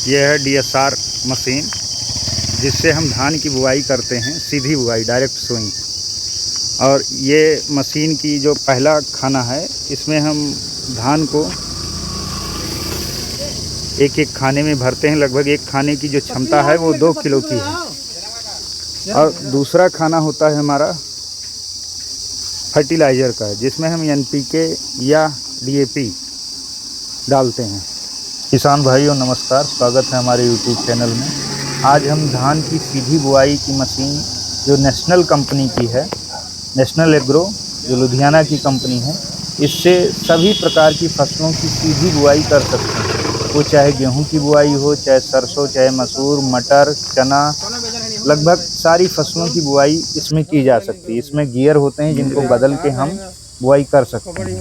यह है DSR machine, जिससे हम धान की बुआई करते हैं, सीधी बुआई, डायरेक्ट सोइंग। और ये मशीन की जो पहला खाना है, इसमें हम धान को एक एक खाने में भरते हैं। लगभग एक खाने की जो क्षमता है वो 2 किलो की है। और दूसरा खाना होता है हमारा फर्टिलाइज़र का, जिसमें हम NPK या DAP डालते हैं। किसान भाइयों नमस्कार, स्वागत है हमारे YouTube चैनल में। आज हम धान की सीधी बुआई की मशीन जो नेशनल कंपनी की है, नेशनल एग्रो, जो लुधियाना की कंपनी है, इससे सभी प्रकार की फसलों की सीधी बुआई कर सकते हैं। वो चाहे गेहूं की बुआई हो, चाहे सरसों, चाहे मसूर, मटर, चना, लगभग सारी फसलों की बुआई इसमें की जा सकती है। इसमें गियर होते हैं जिनको बदल के हम बुआई कर सकते हैं।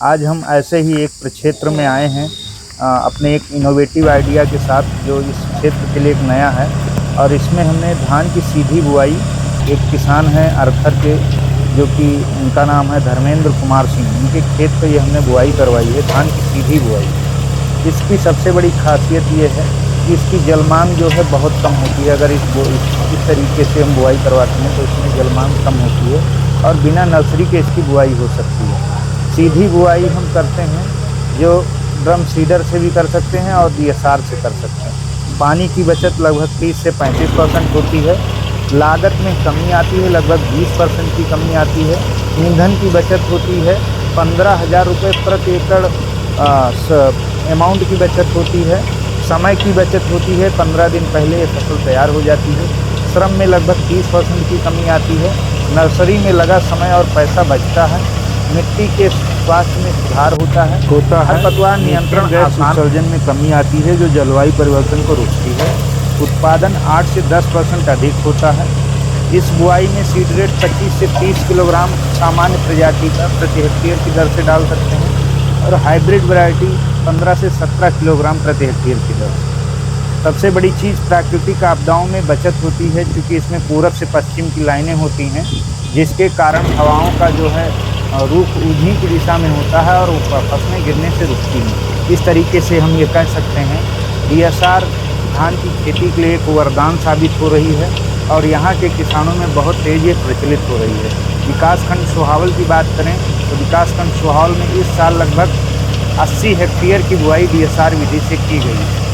आज हम ऐसे ही एक प्रक्षेत्र में आए हैं अपने एक इनोवेटिव आइडिया के साथ, जो इस क्षेत्र के लिए एक नया है। और इसमें हमने धान की सीधी बुआई, एक किसान हैं अरखर के, जो कि उनका नाम है धर्मेंद्र कुमार सिंह, उनके खेत पे ये हमने बुआई करवाई है, धान की सीधी बुआई। इसकी सबसे बड़ी खासियत ये है कि इसकी जलमांग जो है बहुत कम होती है। अगर इस तरीके से हम बुआई करवाते हैं तो इसमें जलमांग कम होती है और बिना नर्सरी के इसकी बुआई हो सकती है। सीधी बुआई हम करते हैं जो ड्रम सीडर से भी कर सकते हैं और DSR से कर सकते हैं। पानी की बचत लगभग 30 से 35% होती है। लागत में कमी आती है, लगभग 20% की कमी आती है। ईंधन की बचत होती है, 15,000 रुपये प्रति एकड़ अमाउंट की बचत होती है। समय की बचत होती है, 15 दिन पहले ये फसल तैयार हो जाती है। श्रम में लगभग 30% की कमी आती है। नर्सरी में लगा समय और पैसा बचता है। मिट्टी के स्वास्थ्य में सुधार होता है। खरपतवार नियंत्रण, गैस उत्सर्जन में कमी आती है, जो जलवायु परिवर्तन को रोकती है। उत्पादन 8 से 10% अधिक होता है। इस बुआई में सीड रेट 25 से 30 किलोग्राम सामान्य प्रजाति का प्रति हेक्टेयर की दर से डाल सकते हैं और हाइब्रिड वैरायटी 15 से 17 किलोग्राम प्रति हेक्टेयर की दर से। सबसे बड़ी चीज़ प्राकृतिक आपदाओं में बचत होती है, क्योंकि इसमें पूरब से पश्चिम की लाइनें होती हैं, जिसके कारण हवाओं का जो है रुख उन्हीं की दिशा में होता है और फसलें गिरने से रुकती हैं। इस तरीके से हम ये कह सकते हैं DSR धान की खेती के लिए एक वरदान साबित हो रही है और यहाँ के किसानों में बहुत तेज़ी प्रचलित हो रही है। विकासखंड सोहावल की बात करें तो विकासखंड सोहावल में इस साल लगभग 80 हेक्टेयर की बुआई DSR विधि से की गई है।